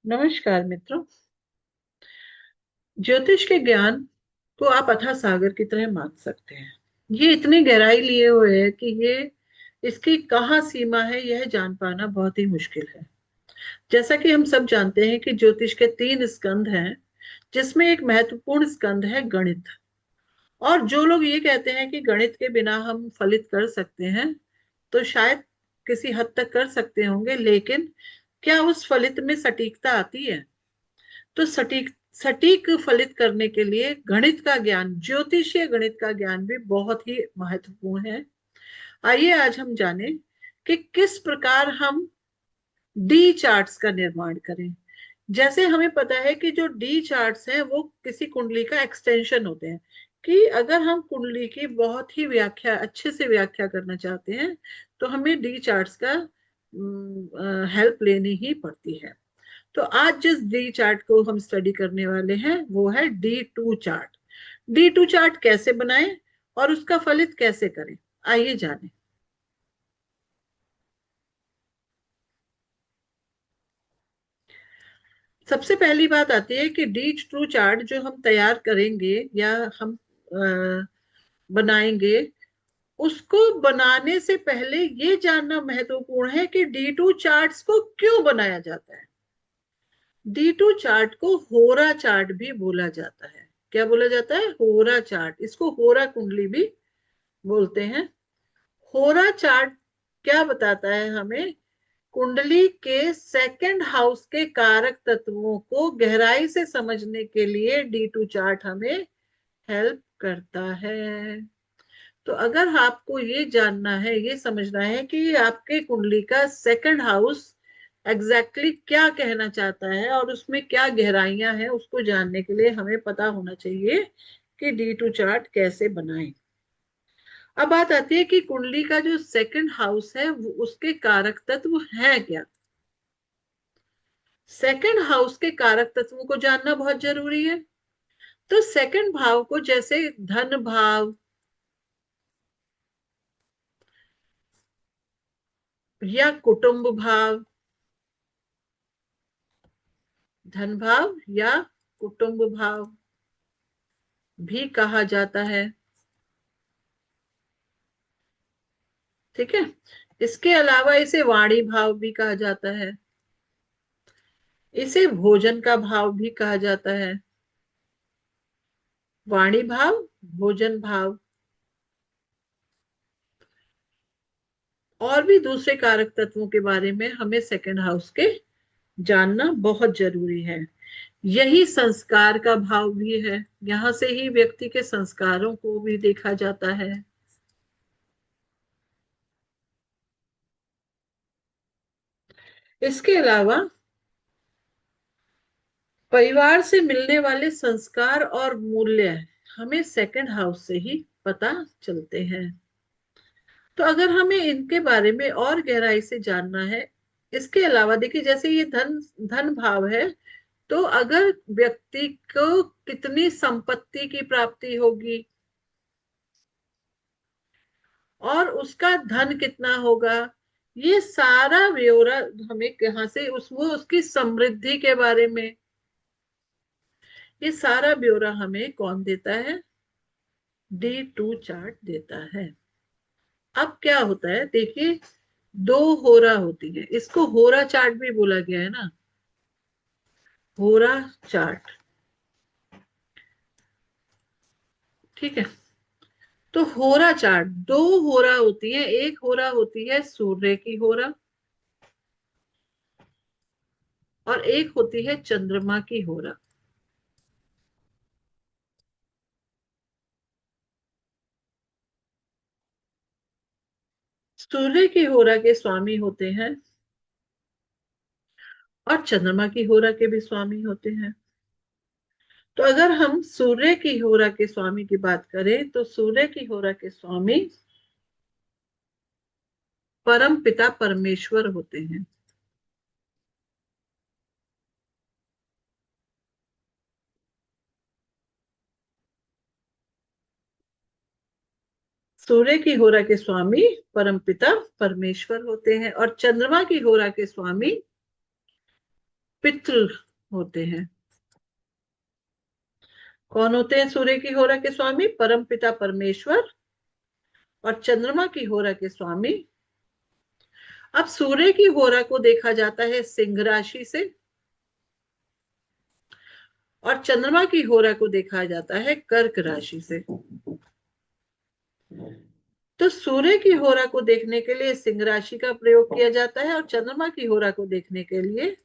नमस्कार मित्रों। ज्योतिष के ज्ञान को आप अथाह सागर की तरह मान सकते हैं। ये इतनी गहराई लिए हुए है कि ये इसकी कहाँ सीमा है यह जान पाना बहुत ही मुश्किल है। जैसा कि हम सब जानते हैं कि ज्योतिष के 3 स्कंध हैं, जिसमें एक महत्वपूर्ण स्कंध है गणित। और जो लोग ये कहते हैं कि गणित के बिना हम फलित कर सकते हैं, तो शायद किसी हद तक कर सकते होंगे, लेकिन क्या उस फलित में सटीकता आती है? तो सटीक सटीक फलित करने के लिए गणित का ज्ञान, ज्योतिषीय गणित का ज्ञान भी बहुत ही महत्वपूर्ण है। आइए आज हम जानें कि किस प्रकार हम डी चार्ट्स का निर्माण करें। जैसे हमें पता है कि जो डी चार्ट्स हैं वो किसी कुंडली का एक्सटेंशन होते हैं, कि अगर हम कुंडली की बहुत ही व्याख्या अच्छे से व्याख्या करना चाहते हैं तो हमें डी चार्ट्स का हेल्प लेनी ही पड़ती है। तो आज जिस डी चार्ट को हम स्टडी करने वाले हैं वो है D2 चार्ट। D2 चार्ट कैसे बनाएं और उसका फलित कैसे करें, आइए जानें। सबसे पहली बात आती है कि D2 चार्ट जो हम तैयार करेंगे या हम बनाएंगे, उसको बनाने से पहले ये जानना महत्वपूर्ण है कि D2 चार्ट्स को क्यों बनाया जाता है। D2 चार्ट को होरा चार्ट भी बोला जाता है। क्या बोला जाता है? होरा चार्ट। इसको होरा कुंडली भी बोलते हैं। होरा चार्ट क्या बताता है हमें? कुंडली के सेकंड हाउस के कारक तत्वों को गहराई से समझने के लिए D2 चार्ट हमें हेल्प करता है। तो अगर आपको ये जानना है, ये समझना है कि आपके कुंडली का सेकंड हाउस एग्जैक्टली क्या कहना चाहता है और उसमें क्या गहराइयां हैं, उसको जानने के लिए हमें पता होना चाहिए कि D2 चार्ट कैसे बनाएं। अब बात आती है कि कुंडली का जो सेकंड हाउस है उसके कारक तत्व है क्या। सेकंड हाउस के कारक तत्वों को जानना बहुत जरूरी है। तो सेकंड भाव को जैसे धन भाव या कुटुंब भाव, धन भाव या कुटुंब भाव भी कहा जाता है। ठीक है। इसके अलावा इसे वाणी भाव भी कहा जाता है। इसे भोजन का भाव भी कहा जाता है। वाणी भाव, भोजन भाव और भी दूसरे कारक तत्वों के बारे में हमें सेकंड हाउस के जानना बहुत जरूरी है। यही संस्कार का भाव भी है। यहां से ही व्यक्ति के संस्कारों को भी देखा जाता है। इसके अलावा परिवार से मिलने वाले संस्कार और मूल्य हमें सेकंड हाउस से ही पता चलते हैं। तो अगर हमें इनके बारे में और गहराई से जानना है, इसके अलावा देखिए, जैसे ये धन धन भाव है, तो अगर व्यक्ति को कितनी संपत्ति की प्राप्ति होगी और उसका धन कितना होगा, ये सारा ब्यौरा हमें कहाँ से, वो उसकी समृद्धि के बारे में, ये सारा ब्यौरा हमें कौन देता है? D2 चार्ट देता है। अब क्या होता है देखिए, दो होरा होती है, इसको होरा चार्ट भी बोला गया है ना, होरा चार्ट। ठीक है। तो होरा चार्ट, दो होरा होती है। एक होरा होती है सूर्य की होरा और एक होती है चंद्रमा की होरा। सूर्य की होरा के स्वामी होते हैं और चंद्रमा की होरा के भी स्वामी होते हैं। तो अगर हम सूर्य की होरा के स्वामी की बात करें तो सूर्य की होरा के स्वामी परम पिता परमेश्वर होते हैं। सूर्य की होरा के स्वामी परमपिता परमेश्वर होते हैं और चंद्रमा की होरा के स्वामी पितृ होते हैं। कौन होते हैं सूर्य की होरा के स्वामी? परम पिता परमेश्वर। और चंद्रमा की होरा के स्वामी। अब सूर्य की होरा को देखा जाता है सिंह राशि से, और चंद्रमा की होरा को देखा जाता है कर्क राशि से। तो सूर्य की होरा को देखने के लिए सिंह राशि का प्रयोग किया जाता है, और चंद्रमा की होरा को देखने के लिए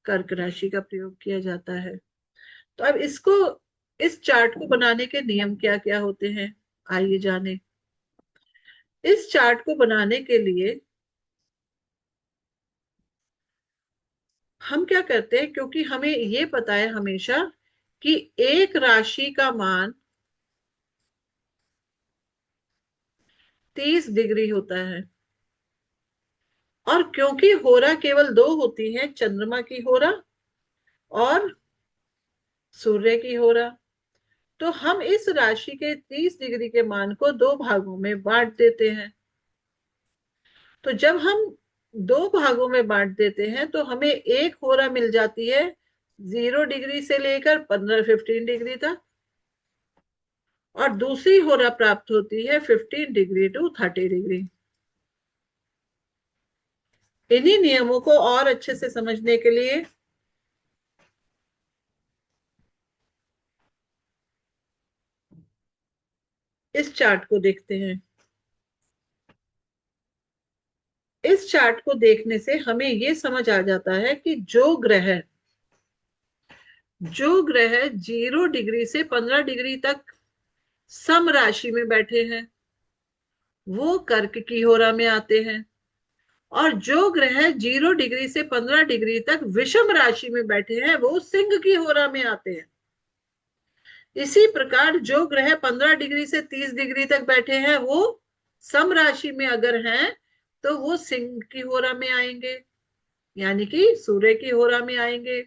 कर्क राशि का प्रयोग किया जाता है। तो अब इसको, इस चार्ट को बनाने के नियम क्या क्या होते हैं, आइए जाने। इस चार्ट को बनाने के लिए हम क्या करते हैं, क्योंकि हमें ये पता है हमेशा कि एक राशि का मान 30 डिग्री होता है, और क्योंकि होरा केवल दो होती है, चंद्रमा की होरा और सूर्य की होरा, तो हम इस राशि के 30 डिग्री के मान को दो भागों में बांट देते हैं। तो जब हम दो भागों में बांट देते हैं तो हमें एक होरा मिल जाती है 0 डिग्री से लेकर 15-15 डिग्री तक, और दूसरी होरा प्राप्त होती है 15 डिग्री to 30 डिग्री। इन्हीं नियमों को और अच्छे से समझने के लिए इस चार्ट को देखते हैं। इस चार्ट को देखने से हमें यह समझ आ जाता है कि जो ग्रह 0 डिग्री से 15 डिग्री तक सम राशि में बैठे हैं वो कर्क की होरा में आते हैं, और जो ग्रह 0 डिग्री से 15 डिग्री तक विषम राशि में बैठे हैं वो सिंह की होरा में आते हैं। इसी प्रकार जो ग्रह 15 डिग्री से 30 डिग्री तक बैठे हैं वो सम राशि में अगर हैं तो वो सिंह की होरा में आएंगे, यानी कि सूर्य की होरा में आएंगे।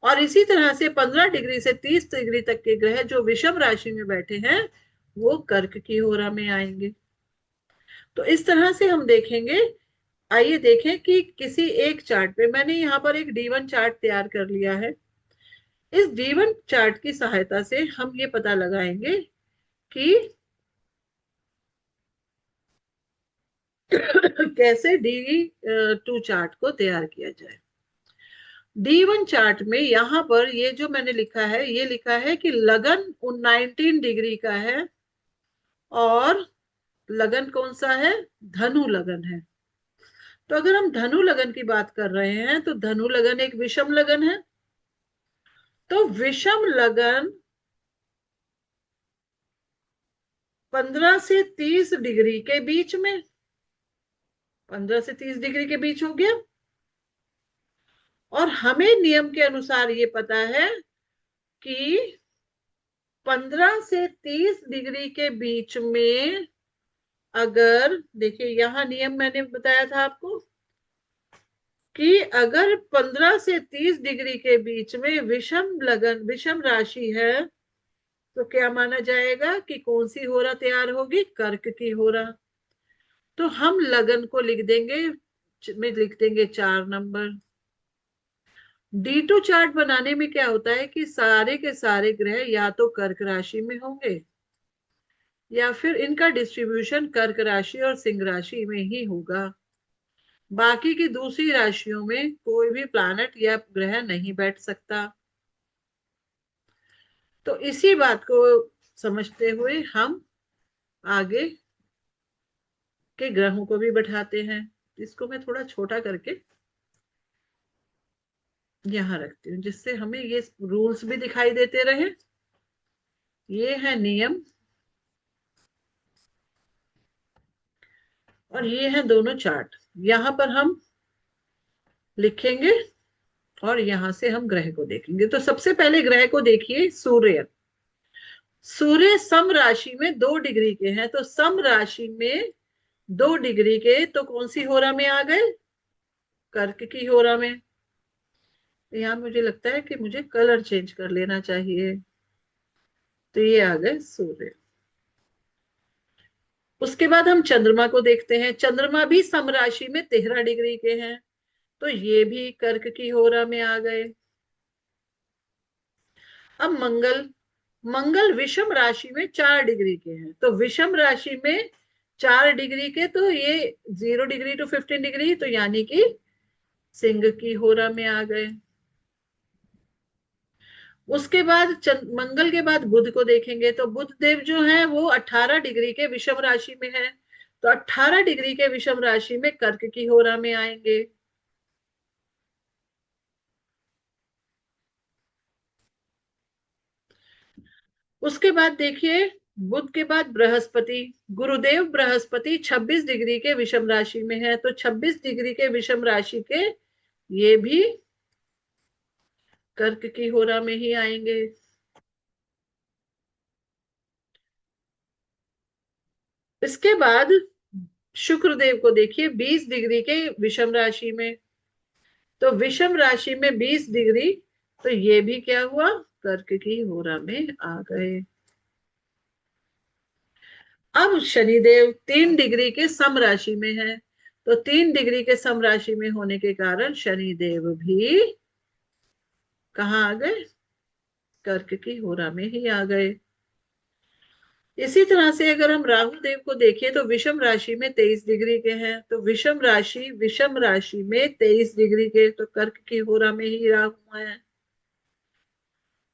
और इसी तरह से 15 डिग्री से 30 डिग्री तक के ग्रह जो विषम राशि में बैठे हैं वो कर्क की होरा में आएंगे। तो इस तरह से हम देखेंगे। आइए देखें कि किसी एक चार्ट पे, मैंने यहाँ पर एक D1 चार्ट तैयार कर लिया है। इस D1 चार्ट की सहायता से हम ये पता लगाएंगे कि कैसे D2 चार्ट को तैयार किया जाए। D1 चार्ट में यहां पर ये जो मैंने लिखा है, ये लिखा है कि लगन 19 डिग्री का है, और लगन कौन सा है? धनु लगन है। तो अगर हम धनु लगन की बात कर रहे हैं तो धनु लगन एक विषम लगन है। तो विषम लगन 15 से 30 डिग्री के बीच में, 15 से 30 डिग्री के बीच हो गया। और हमें नियम के अनुसार ये पता है कि 15 से 30 डिग्री के बीच में, अगर देखिए यहां नियम मैंने बताया था आपको कि अगर 15 से 30 डिग्री के बीच में विषम लगन, विषम राशि है, तो क्या माना जाएगा कि कौन सी होरा तैयार होगी? कर्क की होरा। तो हम लगन को लिख देंगे, में लिख देंगे 4 नंबर। D2 चार्ट बनाने में क्या होता है कि सारे के सारे ग्रह या तो कर्क राशि में होंगे, या फिर इनका डिस्ट्रीब्यूशन कर्क राशि और सिंह राशि में ही होगा। बाकी की दूसरी राशियों में कोई भी प्लैनेट या ग्रह नहीं बैठ सकता। तो इसी बात को समझते हुए हम आगे के ग्रहों को भी बैठाते हैं। इसको मैं थोड़ा छोटा करके यहां रखती हूँ, जिससे हमें ये रूल्स भी दिखाई देते रहे। ये है नियम, और ये है दोनों चार्ट। यहां पर हम लिखेंगे, और यहां से हम ग्रह को देखेंगे। तो सबसे पहले ग्रह को देखिए, सूर्य। सूर्य सम राशि में 2 डिग्री के हैं, तो सम राशि में 2 डिग्री के तो कौन सी होरा में आ गए? कर्क की होरा में। यहां मुझे लगता है कि मुझे कलर चेंज कर लेना चाहिए। तो ये आ गए सूर्य। उसके बाद हम चंद्रमा को देखते हैं। चंद्रमा भी सम राशि में 13 डिग्री के हैं, तो ये भी कर्क की होरा में आ गए। अब मंगल, मंगल विषम राशि में 4 डिग्री के हैं, तो विषम राशि में 4 डिग्री के, तो ये 0 डिग्री टू 15 डिग्री, तो यानी कि सिंह की होरा में आ गए। उसके बाद मंगल के बाद बुध को देखेंगे, तो बुध देव जो है वो 18 डिग्री के विषम राशि में है, तो 18 डिग्री के विषम राशि में कर्क की होरा में आएंगे। उसके बाद देखिए, बुध के बाद बृहस्पति, गुरुदेव बृहस्पति 26 डिग्री के विषम राशि में है, तो 26 डिग्री के विषम राशि के ये भी कर्क की होरा में ही आएंगे। इसके बाद शुक्रदेव को देखिए 20 डिग्री के विषम राशि में, तो विषम राशि में 20 डिग्री, तो ये भी क्या हुआ, कर्क की होरा में आ गए। अब शनिदेव 3 डिग्री के सम राशि में है, तो 3 डिग्री के सम राशि में होने के कारण शनिदेव भी कहाँ आ गए, कर्क की होरा में ही आ गए। इसी तरह से अगर हम राहु देव को देखें, तो विषम राशि में 23 डिग्री के हैं, तो विषम राशि में 23 डिग्री के, तो कर्क की होरा में ही राहु है।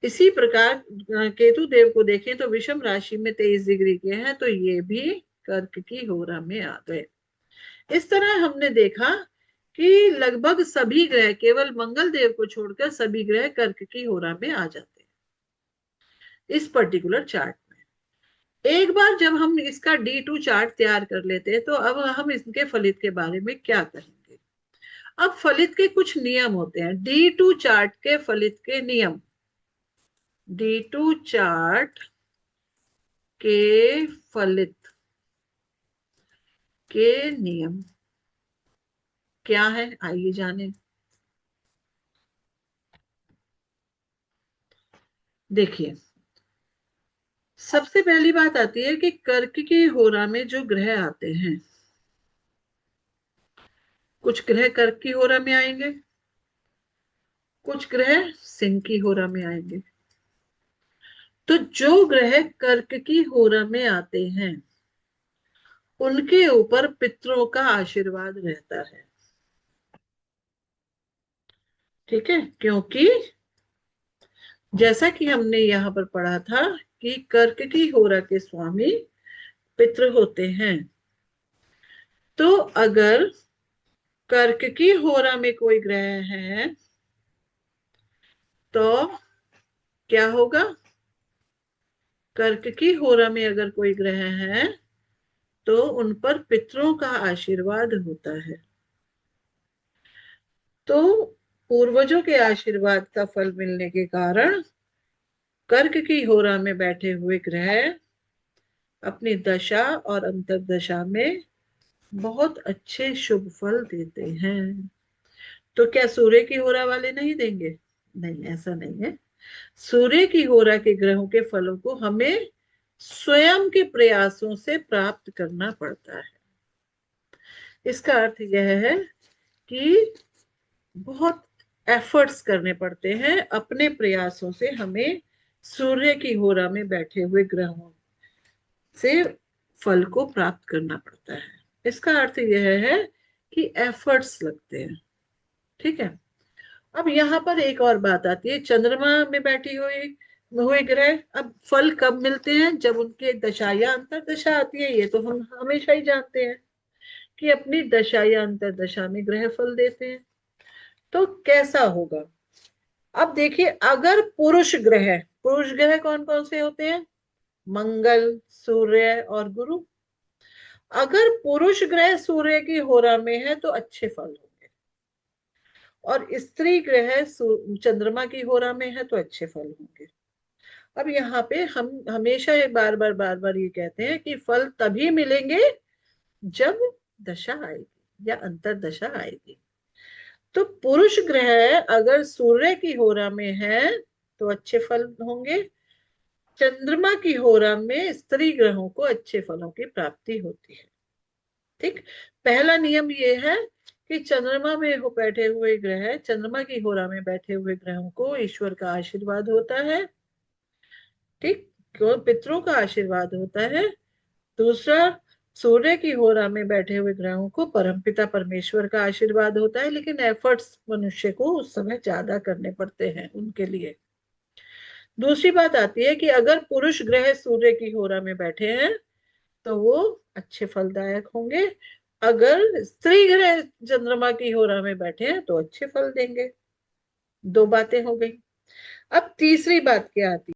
इसी प्रकार केतु देव को देखें, तो विषम राशि में 23 डिग्री के हैं, तो ये भी कर्क की होरा में आ गए। इस तरह हमने देखा कि लगभग सभी ग्रह, केवल मंगल देव को छोड़कर सभी ग्रह कर्क की होरा में आ जाते हैं इस पर्टिकुलर चार्ट में। एक बार जब हम इसका D2 चार्ट तैयार कर लेते हैं, तो अब हम इसके फलित के बारे में क्या कहेंगे। अब फलित के कुछ नियम होते हैं, D2 चार्ट के फलित के नियम। D2 चार्ट के फलित के नियम क्या है, आइए जाने। देखिए, सबसे पहली बात आती है कि कर्क की होरा में जो ग्रह आते हैं, कुछ ग्रह कर्क की होरा में आएंगे, कुछ ग्रह सिंह की होरा में आएंगे। तो जो ग्रह कर्क की होरा में आते हैं, उनके ऊपर पितरों का आशीर्वाद रहता है। ठीक है, क्योंकि जैसा कि हमने यहाँ पर पढ़ा था कि कर्क की होरा के स्वामी पितृ होते हैं, तो अगर कर्क की होरा में कोई ग्रह है, तो क्या होगा, कर्क की होरा में अगर कोई ग्रह है, तो उन पर पितरों का आशीर्वाद होता है। तो पूर्वजों के आशीर्वाद का फल मिलने के कारण कर्क की होरा में बैठे हुए ग्रह अपनी दशा और अंतर्दशा में बहुत अच्छे शुभ फल देते हैं। तो क्या सूर्य की होरा वाले नहीं देंगे? नहीं, ऐसा नहीं है। सूर्य की होरा के ग्रहों के फलों को हमें स्वयं के प्रयासों से प्राप्त करना पड़ता है। इसका अर्थ यह है कि बहुत एफर्ट्स करने पड़ते हैं, अपने प्रयासों से हमें सूर्य की होरा में बैठे हुए ग्रहों से फल को प्राप्त करना पड़ता है। इसका अर्थ यह है कि एफर्ट्स लगते हैं। ठीक है। अब यहाँ पर एक और बात आती है, चंद्रमा में बैठी हुई हुए ग्रह, अब फल कब मिलते हैं, जब उनके दशा या अंतर्दशा आती है। ये तो हम हमेशा ही जानते हैं कि अपनी दशा या अंतर्दशा में ग्रह फल देते हैं। तो कैसा होगा, अब देखिए, अगर पुरुष ग्रह कौन कौन से होते हैं, मंगल, सूर्य और गुरु। अगर पुरुष ग्रह सूर्य की होरा में है, तो अच्छे फल होंगे, और स्त्री ग्रह चंद्रमा की होरा में है, तो अच्छे फल होंगे। अब यहाँ पे हम हमेशा ये बार बार ये कहते हैं कि फल तभी मिलेंगे जब दशा आएगी या अंतर्दशा आएगी। तो पुरुष ग्रह अगर सूर्य की होरा में है, तो अच्छे फल होंगे। चंद्रमा की होरा में स्त्री ग्रहों को अच्छे फलों की प्राप्ति होती है। ठीक। पहला नियम ये है कि चंद्रमा में हो बैठे हुए ग्रह, चंद्रमा की होरा में बैठे हुए ग्रहों को ईश्वर का आशीर्वाद होता है। ठीक। क्यों? पितरों का आशीर्वाद होता है। दूसरा, सूर्य की होरा में बैठे हुए ग्रहों को परमपिता परमेश्वर का आशीर्वाद होता है, लेकिन एफर्ट्स मनुष्य को उस समय ज्यादा करने पड़ते हैं उनके लिए। दूसरी बात आती है कि अगर पुरुष ग्रह सूर्य की होरा में बैठे हैं तो वो अच्छे फलदायक होंगे। अगर स्त्री ग्रह चंद्रमा की होरा में बैठे हैं तो अच्छे फल देंगे। दो बातें हो गई। अब तीसरी बात क्या आती है?